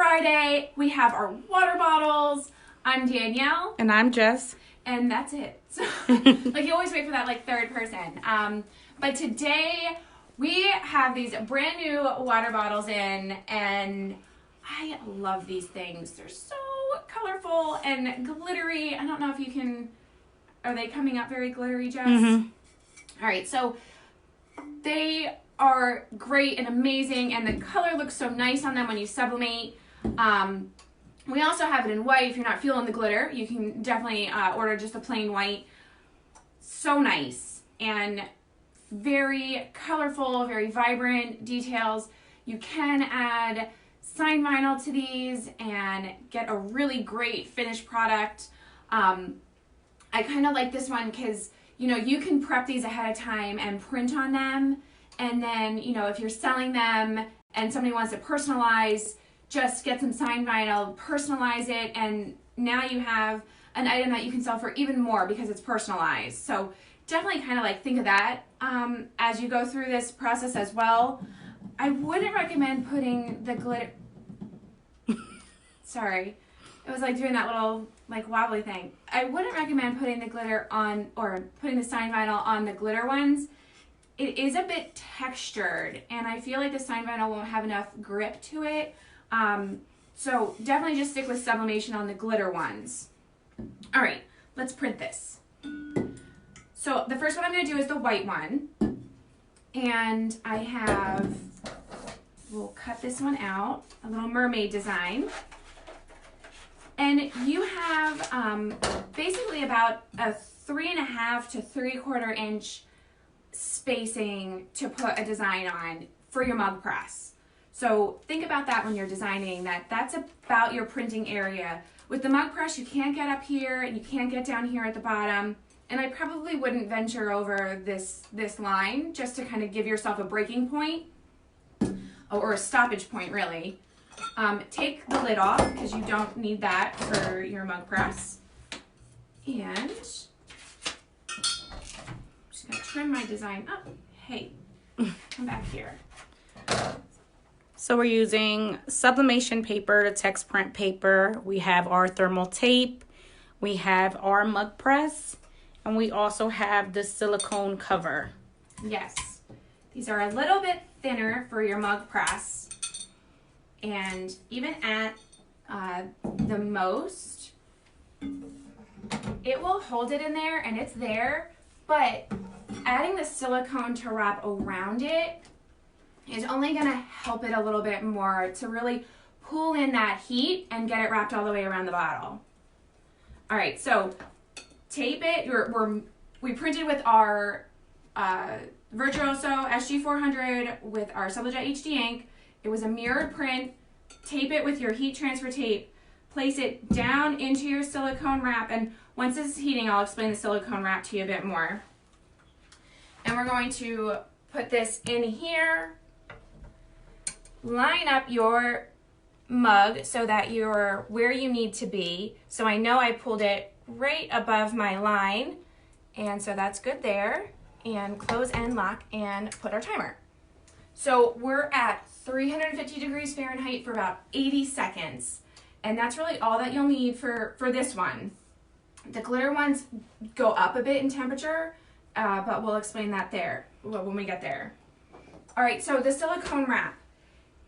Friday. We have our water bottles. I'm Danielle. And I'm Jess. And that's it. So, like, you always wait for that, like, third person. But today, we have these brand new water bottles in, and I love these things. They're so colorful and glittery. I don't know if you can... Are they coming up very glittery, Jess? Mm-hmm. All right, so they are great and amazing, and the color looks so nice on them when you sublimate. We also have it in white. If you're not feeling the glitter, you can definitely order just a plain white. So nice and very colorful, very vibrant details. You can add sign vinyl to these and get a really great finished product. I kind of like this one because, you know, you can prep these ahead of time and print on them. And then, you know, if you're selling them and somebody wants to personalize, just get some sign vinyl, personalize it, and now you have an item that you can sell for even more because it's personalized. So definitely kind of like think of that as you go through this process as well. I wouldn't recommend putting the glitter... Sorry. It was like doing that little like wobbly thing. I wouldn't recommend putting the glitter on, or putting the sign vinyl on the glitter ones. It is a bit textured, and I feel like the sign vinyl won't have enough grip to it. So definitely just stick with sublimation on the glitter ones. All right, let's print this. So the first one I'm going to do is the white one. And I have, we'll cut this one out, a little mermaid design. And you have basically about a 3.5 to 3/4 inch spacing to put a design on for your mug press. So think about that when you're designing, that's about your printing area. With the mug press, you can't get up here and you can't get down here at the bottom. And I probably wouldn't venture over this line just to kind of give yourself a breaking point, or a stoppage point really. Take the lid off because you don't need that for your mug press. And I'm just going to trim my design up. Hey, come back here. So we're using sublimation paper, the text print paper. We have our thermal tape. We have our mug press. And we also have the silicone cover. Yes. These are a little bit thinner for your mug press. And even at the most, it will hold it in there and it's there, but adding the silicone to wrap around it is only going to help it a little bit more to really pull in that heat and get it wrapped all the way around the bottle. All right, so tape it. We printed with our Virtuoso SG400 with our Sublimate HD ink. It was a mirrored print. Tape it with your heat transfer tape. Place it down into your silicone wrap. And once this is heating, I'll explain the silicone wrap to you a bit more. And we're going to put this in here. Line up your mug so that you're where you need to be. So I know I pulled it right above my line. And so that's good there. And close and lock and put our timer. So we're at 350 degrees Fahrenheit for about 80 seconds. And that's really all that you'll need for this one. The glitter ones go up a bit in temperature, but we'll explain that there when we get there. All right, so the silicone wrap.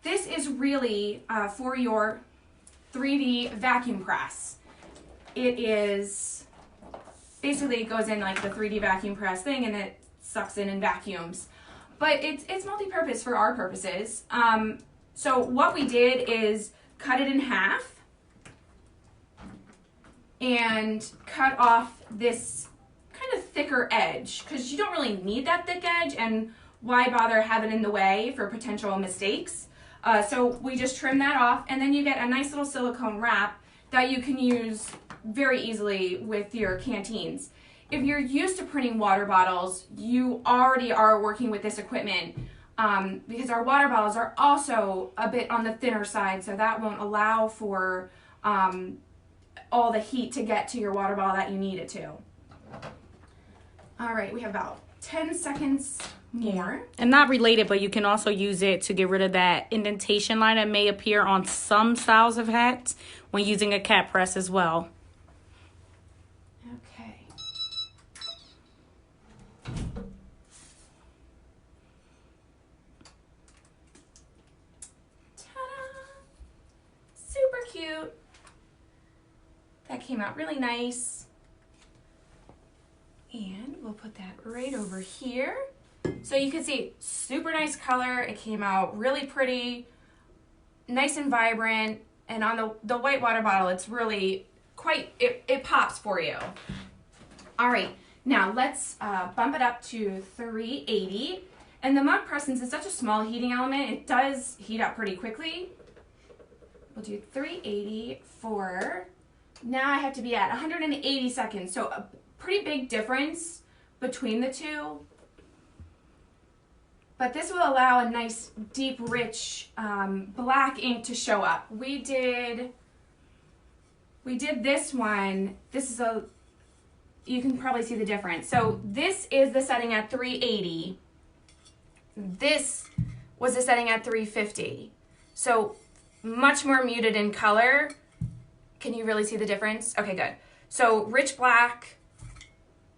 This is really for your 3D vacuum press. It is, basically it goes in like the 3D vacuum press thing and it sucks in and vacuums. But it's multi-purpose for our purposes. So what we did is cut it in half and cut off this kind of thicker edge because you don't really need that thick edge, and why bother having it in the way for potential mistakes. So we just trim that off, and then you get a nice little silicone wrap that you can use very easily with your canteens. If you're used to printing water bottles, you already are working with this equipment because our water bottles are also a bit on the thinner side, so that won't allow for all the heat to get to your water bottle that you need it to. All right, we have about 10 seconds more. Yeah. And not related, but you can also use it to get rid of that indentation line that may appear on some styles of hats when using a cap press as well. Okay. Ta-da! Super cute. That came out really nice. And we'll put that right over here. So you can see, super nice color. It came out really pretty, nice and vibrant. And on the white water bottle, it's really quite, it pops for you. All right, now let's bump it up to 380. And the mug press, since it's such a small heating element, it does heat up pretty quickly. We'll do 380 for, now I have to be at 180 seconds. So a pretty big difference between the two. But this will allow a nice, deep, rich black ink to show up. We did this one. This is you can probably see the difference. So this is the setting at 380. This was the setting at 350. So much more muted in color. Can you really see the difference? Okay, good. So rich black,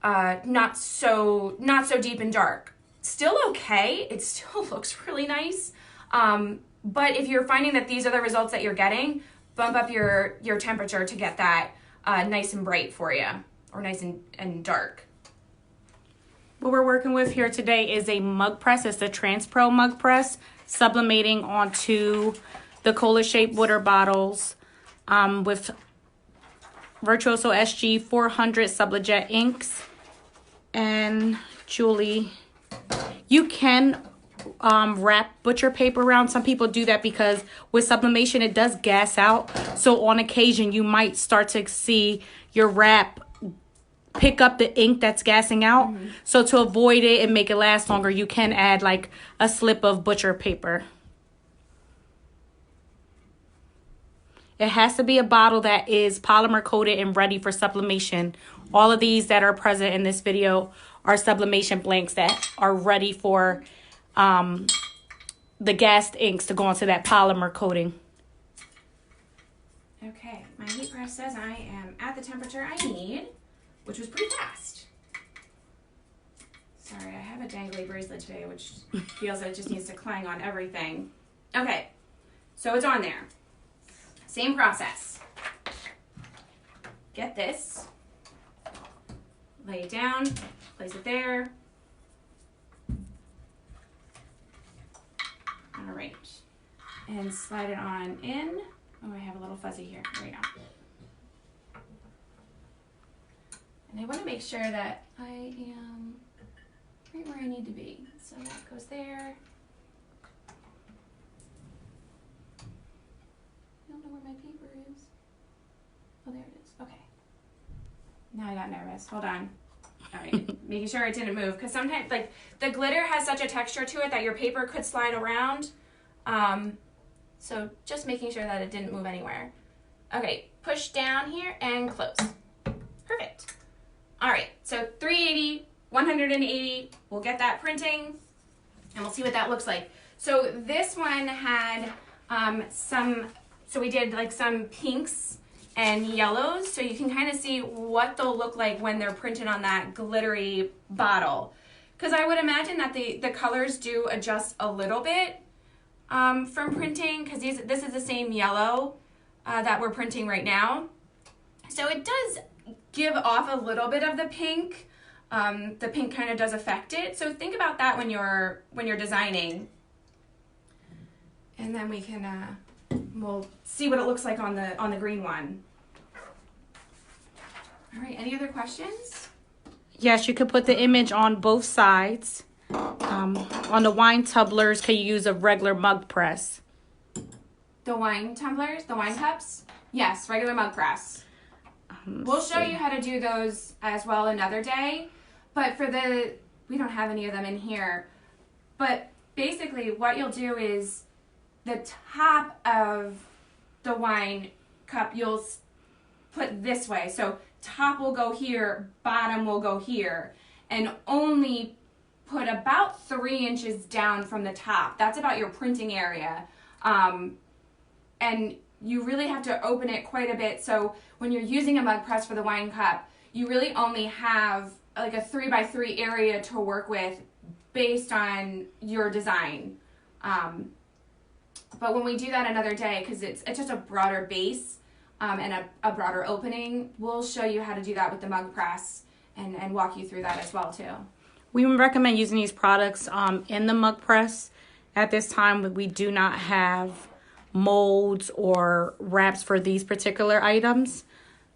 not so deep and dark. Still okay, it still looks really nice. But if you're finding that these are the results that you're getting, bump up your temperature to get that nice and bright for you, or nice and dark. What we're working with here today is a mug press. It's the Transpro mug press, sublimating onto the cola shaped water bottles with Virtuoso SG 400 Sublijet inks. And Julie, you can wrap butcher paper around. Some people do that because with sublimation it does gas out. So on occasion you might start to see your wrap pick up the ink that's gassing out. Mm-hmm. So to avoid it and make it last longer, you can add like a slip of butcher paper. It has to be a bottle that is polymer coated and ready for sublimation. All of these that are present in this video are sublimation blanks that are ready for the gassed inks to go onto that polymer coating. Okay, my heat press says I am at the temperature I need, which was pretty fast. Sorry, I have a dangly bracelet today, which feels like it just needs to clang on everything. Okay, so it's on there. Same process. Get this, lay it down, place it there. All right, and slide it on in. Oh, I have a little fuzzy here. There we go. And I want to make sure that I am right where I need to be. So that goes there. I don't know where my paper is. Oh, there it is. Okay. Now I got nervous. Hold on. All right. Making sure it didn't move. Because sometimes, like, the glitter has such a texture to it that your paper could slide around. So just making sure that it didn't move anywhere. Okay. Push down here and close. Perfect. All right. So 380, 180. We'll get that printing. And we'll see what that looks like. So this one had so we did like some pinks and yellows, so you can kind of see what they'll look like when they're printed on that glittery bottle. Because I would imagine that the colors do adjust a little bit from printing, because this is the same yellow that we're printing right now. So it does give off a little bit of the pink. The pink kind of does affect it. So think about that when you're designing. And then we can we'll see what it looks like on the green one. All right, any other questions? Yes, you could put the image on both sides. On the wine tumblers, can you use a regular mug press? The wine tumblers, the wine cups? Yes, regular mug press. We'll show you how to do those as well another day. But we don't have any of them in here. But basically what you'll do is the top of the wine cup you'll put this way. So top will go here, bottom will go here. And only put about 3 inches down from the top. That's about your printing area. And you really have to open it quite a bit. So when you're using a mug press for the wine cup, you really only have like a 3x3 area to work with based on your design. But when we do that another day, because it's just a broader base and a broader opening, we'll show you how to do that with the mug press and walk you through that as well too. We recommend using these products in the mug press. At this time, we do not have molds or wraps for these particular items.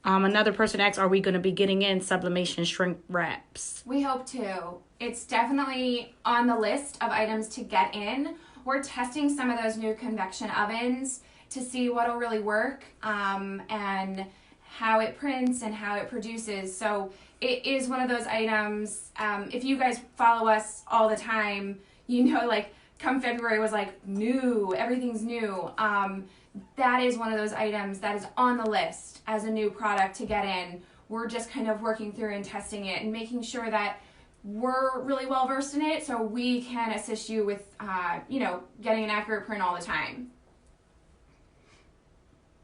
Another person asked, are we going to be getting in sublimation shrink wraps? We hope to. It's definitely on the list of items to get in. We're testing some of those new convection ovens to see what will really work and how it prints and how it produces. So it is one of those items, if you guys follow us all the time, you know, like come February was like new, everything's new. That is one of those items that is on the list as a new product to get in. We're just kind of working through and testing it and making sure that we're really well versed in it so we can assist you with, getting an accurate print all the time.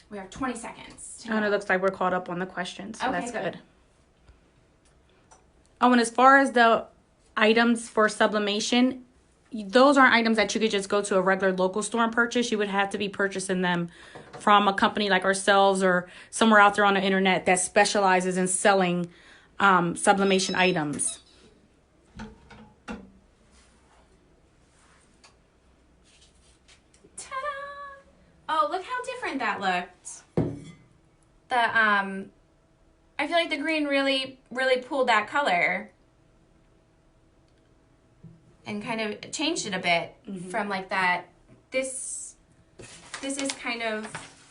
We have 20 seconds. And it looks like we're caught up on the questions, so okay, that's good. Oh, and as far as the items for sublimation, those aren't items that you could just go to a regular local store and purchase. You would have to be purchasing them from a company like ourselves or somewhere out there on the internet that specializes in selling sublimation items. Oh, look how different that looked. I feel like the green really pulled that color and kind of changed it a bit from like that. This is kind of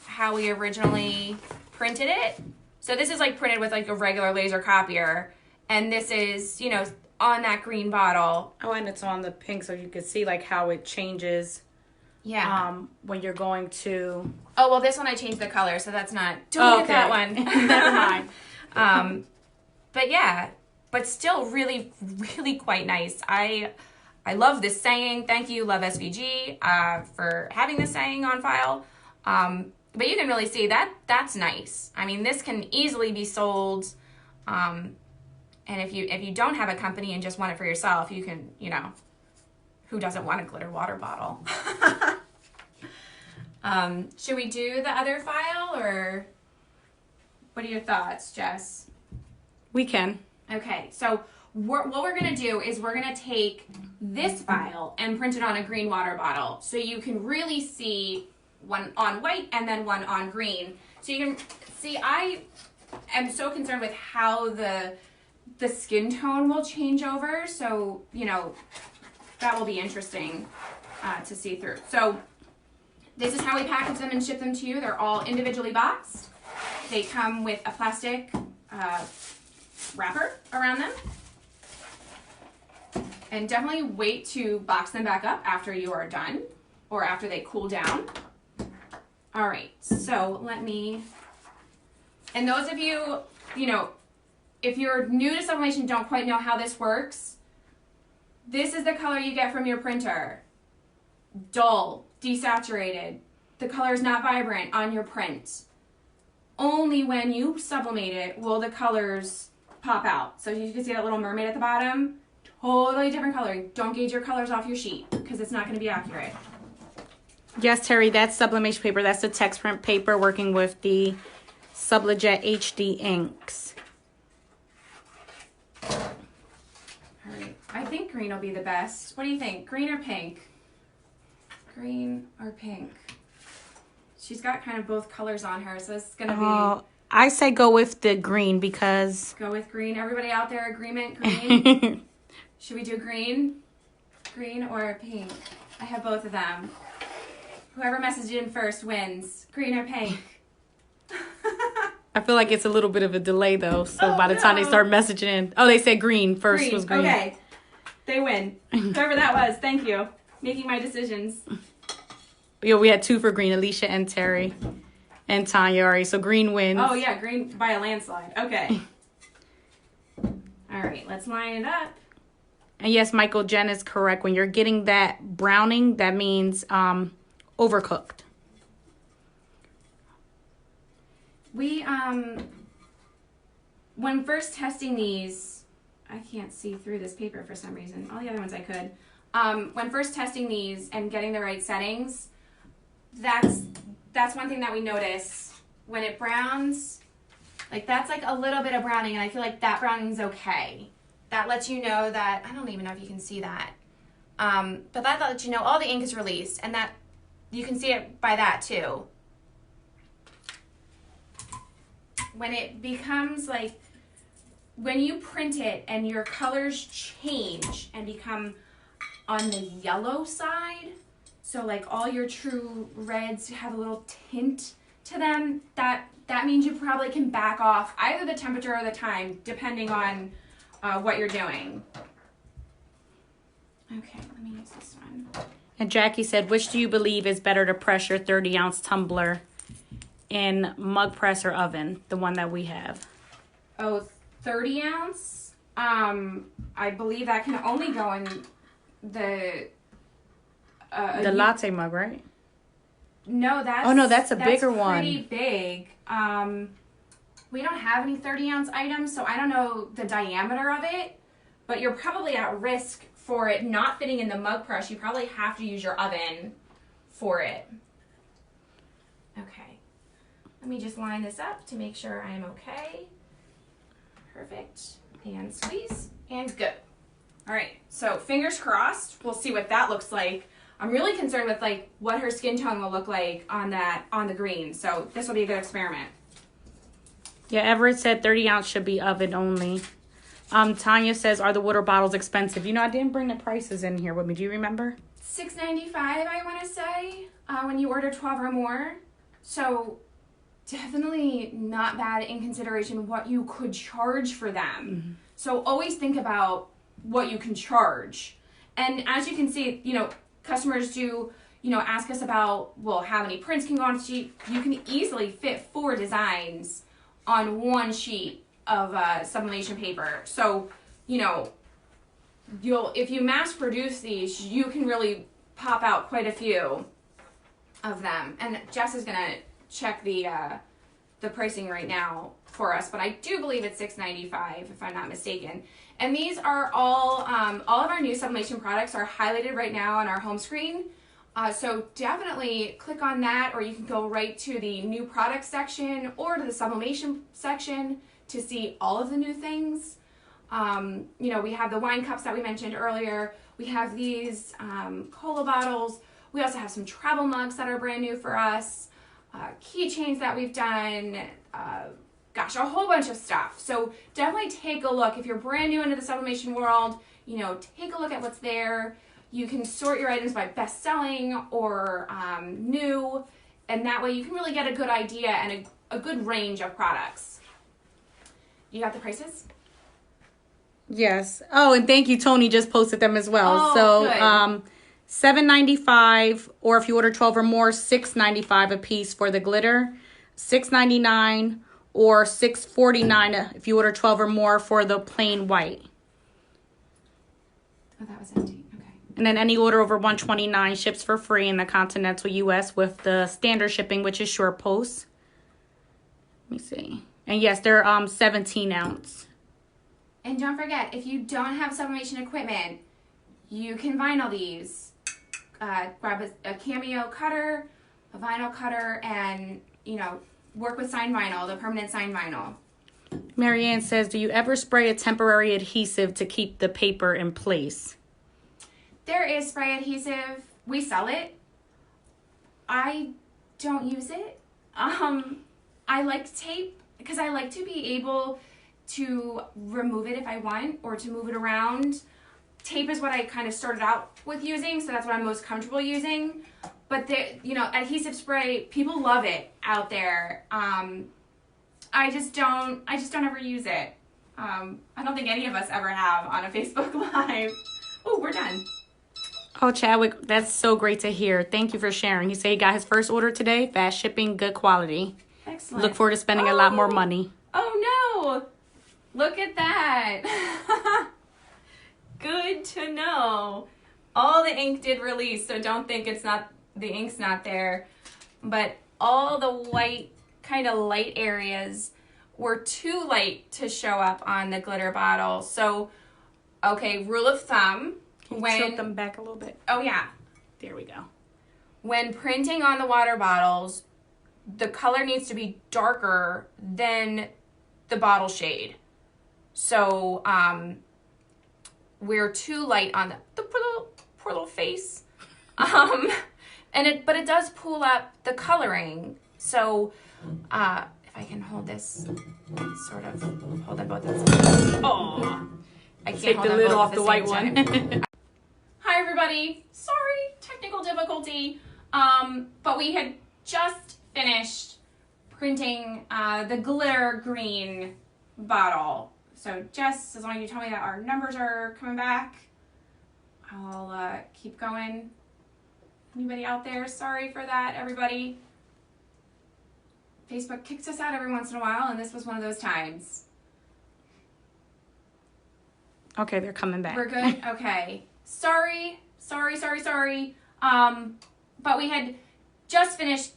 how we originally printed it. So this is like printed with like a regular laser copier, and this is, on that green bottle. Oh, and it's on the pink, so you can see like how it changes. Yeah. When you're going to... Oh, well, this one I changed the color, so that's not... Don't look at that one. Never mind. But yeah, but still really, really quite nice. I love this saying. Thank you, Love SVG, for having this saying on file. But you can really see that's nice. I mean, this can easily be sold. And if you don't have a company and just want it for yourself, you can, who doesn't want a glitter water bottle? Should we do the other file, or what are your thoughts, Jess? We can. Okay, so what we're going to do is we're going to take this file and print it on a green water bottle so you can really see one on white and then one on green. So you can see I am so concerned with how the skin tone will change over, so, that will be interesting to see through. So this is how we package them and ship them to you. They're all individually boxed. They come with a plastic wrapper around them. And definitely wait to box them back up after you are done or after they cool down. All right, so and those of you, if you're new to sublimation, don't quite know how this works, this is the color you get from your printer. Dull, desaturated. The color is not vibrant on your print. Only when you sublimate it will the colors pop out. So you can see that little mermaid at the bottom. Totally different coloring. Don't gauge your colors off your sheet because it's not going to be accurate. Yes, Terry, that's sublimation paper. That's the text print paper working with the Sublijet HD inks. All right. I think green will be the best. What do you think? Green or pink? Green or pink? She's got kind of both colors on her, so it's going to be... I say go with the green because... Go with green. Everybody out there, agreement, green? Should we do green? Green or pink? I have both of them. Whoever messaged in first wins. Green or pink? I feel like it's a little bit of a delay, though. So by the time they start messaging in... Oh, they said green. First was green. Okay. They win. Whoever that was, thank you. Making my decisions. Yeah, we had 2 for green. Alicia and Terry. And Tanya already. So green wins. Oh, yeah. Green by a landslide. Okay. All right. Let's line it up. And yes, Michael, Jen is correct. When you're getting that browning, that means overcooked. We, when first testing these, I can't see through this paper for some reason. All the other ones I could. When first testing these and getting the right settings, that's one thing that we notice. When it browns, like that's like a little bit of browning, and I feel like that browning's okay. That lets you know that, I don't even know if you can see that, but that lets you know all the ink is released, and that you can see it by that too. When it becomes like, when you print it and your colors change and become on the yellow side, so like all your true reds have a little tint to them, that means you probably can back off either the temperature or the time, depending on what you're doing. Okay, let me use this one. And Jackie said, which do you believe is better to pressure 30-ounce tumbler in mug press or oven? The one that we have. Oh, 30 ounce? I believe that can only go in the latte mug, right? No, that's... Oh, no, that's a bigger one. That's pretty big. We don't have any 30-ounce items, so I don't know the diameter of it, but you're probably at risk for it not fitting in the mug press. You probably have to use your oven for it. Okay. Let me just line this up to make sure I am okay. Perfect. And squeeze. And good. All right. So fingers crossed. We'll see what that looks like. I'm really concerned with like what her skin tone will look like on the green. So this will be a good experiment. Yeah, Everett said 30 ounce should be oven only. Tanya says, are the water bottles expensive? You know, I didn't bring the prices in here with me. Do you remember? $6.95, I want to say, when you order 12 or more. So definitely not bad in consideration what you could charge for them. Mm-hmm. So always think about what you can charge. And as you can see, you know, customers do, you know, ask us about, well, how many prints can go on a sheet. You can easily fit 4 designs on one sheet of sublimation paper. So, you know, if you mass produce these, you can really pop out quite a few of them. And Jess is gonna check the pricing right now for us, but I do believe it's $6.95 if I'm not mistaken. And these are all of our new sublimation products are highlighted right now on our home screen. So definitely click on that, or you can go right to the new product section or to the sublimation section to see all of the new things. You know, we have the wine cups that we mentioned earlier. We have these cola bottles. We also have some travel mugs that are brand new for us. Keychains that we've done. Gosh, a whole bunch of stuff. So definitely take a look. If you're brand new into the sublimation world, you know, take a look at what's there. You can sort your items by best selling or new, and that way you can really get a good idea and a good range of products. You got the prices? Yes. Oh, and thank you, Tony just posted them as well. Oh, so good. $7.95, or if you order 12 or more, $6.95 a piece for the glitter, $6.99 or $6.49 if you order 12 or more for the plain white. Oh, that was empty. Okay. And then any order over $129 ships for free in the continental U.S. with the standard shipping, which is short post. Let me see. And yes, they're 17 ounce. And don't forget, if you don't have sublimation equipment, you can vinyl these. Grab a Cameo cutter, a vinyl cutter, and, you know, work with sign vinyl, the permanent sign vinyl. Marianne says, do you ever spray a temporary adhesive to keep the paper in place? There is spray adhesive. We sell it. I don't use it. I like tape because I like to be able to remove it if I want or to move it around. Tape is what I kind of started out with using, so that's what I'm most comfortable using. But you know, adhesive spray, people love it out there. I just don't ever use it. I don't think any of us ever have on a Facebook Live. Oh, we're done. Oh, Chadwick, that's so great to hear. Thank you for sharing. He said he got his first order today. Fast shipping, good quality. Excellent. Look forward to spending a lot more money. Oh, no. Look at that. Good to know. All the ink did release, so don't think the ink's not there. But all the white, kind of light areas were too light to show up on the glitter bottle. So, okay, rule of thumb. Can you tilt them back a little bit? Oh, yeah. There we go. When printing on the water bottles, the color needs to be darker than the bottle shade. So, we're too light on the poor little face. But it does pull up the coloring. So, if I can hold this, sort of hold them both at the same time. Oh, I can't take hold the them lid both off at the the white same one. time. Hi everybody. Sorry, technical difficulty. But we had just finished printing the glitter green bottle. So just as long as you tell me that our numbers are coming back, I'll keep going. Anybody out there? Sorry for that, everybody. Facebook kicks us out every once in a while, and this was one of those times. Okay, they're coming back. We're good? Okay. Sorry. But we had just finished.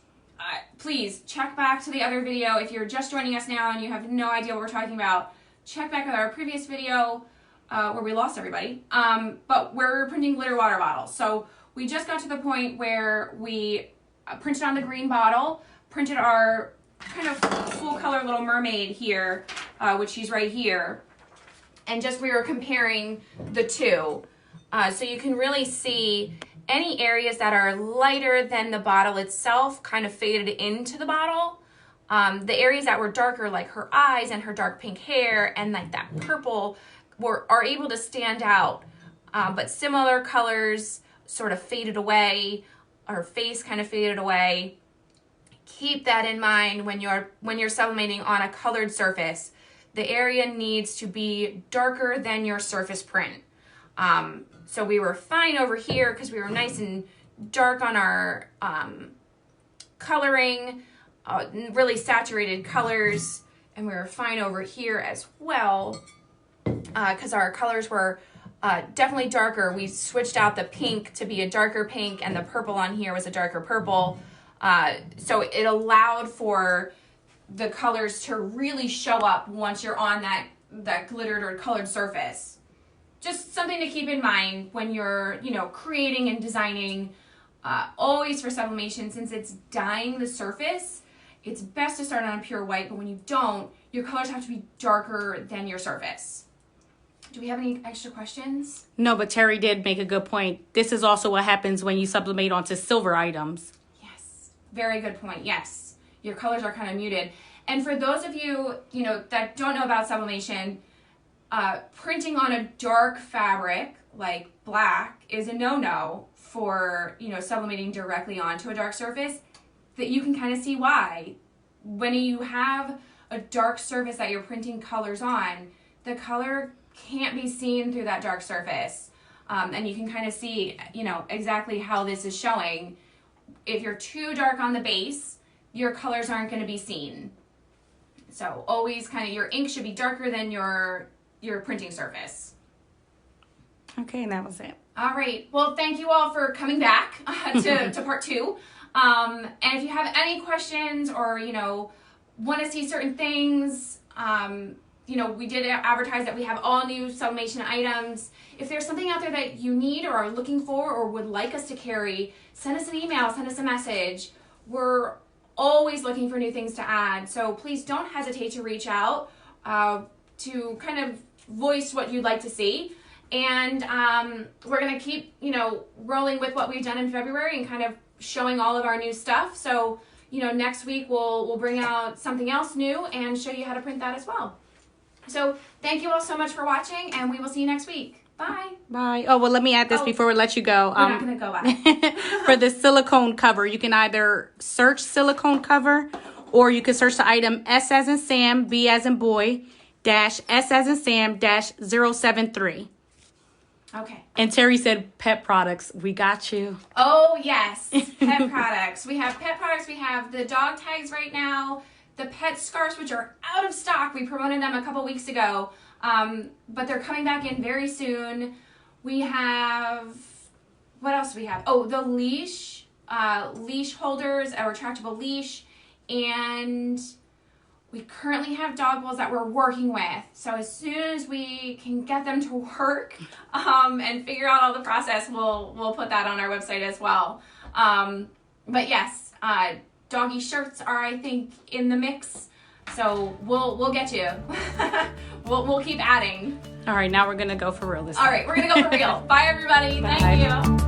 Please check back to the other video. If you're just joining us now and you have no idea what we're talking about, check back with our previous video where we lost everybody. But we're printing glitter water bottles. So we just got to the point where we printed on the green bottle, printed our kind of full color little mermaid here, which she's right here. And just we were comparing the two. So you can really see any areas that are lighter than the bottle itself kind of faded into the bottle. The areas that were darker, like her eyes and her dark pink hair and like that purple, are able to stand out. But similar colors sort of faded away. Her face kind of faded away. Keep that in mind when you're sublimating on a colored surface. The area needs to be darker than your surface print. So we were fine over here because we were nice and dark on our coloring, really saturated colors, and we were fine over here as well because our colors were definitely darker. We switched out the pink to be a darker pink, and the purple on here was a darker purple. So it allowed for the colors to really show up once you're on that glittered or colored surface. Just something to keep in mind when you're, creating and designing. Always for sublimation, since it's dyeing the surface, it's best to start on a pure white, but when you don't, your colors have to be darker than your surface. Do we have any extra questions? No, but Terry did make a good point. This is also what happens when you sublimate onto silver items. Yes, very good point. Yes. Your colors are kind of muted. And for those of you, that don't know about sublimation, printing on a dark fabric like black is a no-no for, sublimating directly onto a dark surface. That you can kind of see why. When you have a dark surface that you're printing colors on, the color can't be seen through that dark surface. And you can kind of see, exactly how this is showing. If you're too dark on the base, your colors aren't going to be seen. So always kind of your ink should be darker than your printing surface. Okay, and that was it. All right. Well, thank you all for coming back to part 2. And if you have any questions or, want to see certain things, we did advertise that we have all new sublimation items. If there's something out there that you need or are looking for or would like us to carry, send us an email, send us a message. We're always looking for new things to add. So please don't hesitate to reach out to kind of voice what you'd like to see. And we're going to keep, rolling with what we've done in February and kind of showing all of our new stuff. So, next week we'll bring out something else new and show you how to print that as well. So thank you all so much for watching, and we will see you next week. Bye. Bye. Oh, well, let me add this before we let you go. We're not going to go back. For the silicone cover, you can either search silicone cover, or you can search the item S as in Sam, B as in boy, dash S as in Sam, dash 073. Okay. And Terry said pet products. We got you. Oh, yes. Pet products. We have pet products. We have the dog tags right now. The pet scarves, which are out of stock. We promoted them a couple weeks ago. But they're coming back in very soon. We have, what else do we have? Oh, the leash holders, a retractable leash, and we currently have dog bowls that we're working with. So as soon as we can get them to work and figure out all the process, we'll put that on our website as well. But yes, doggy shirts are, I think, in the mix. So we'll get you. we'll keep adding. All right, now we're gonna go for real this time. All right, we're gonna go for real. Bye, everybody. Bye. Thank you.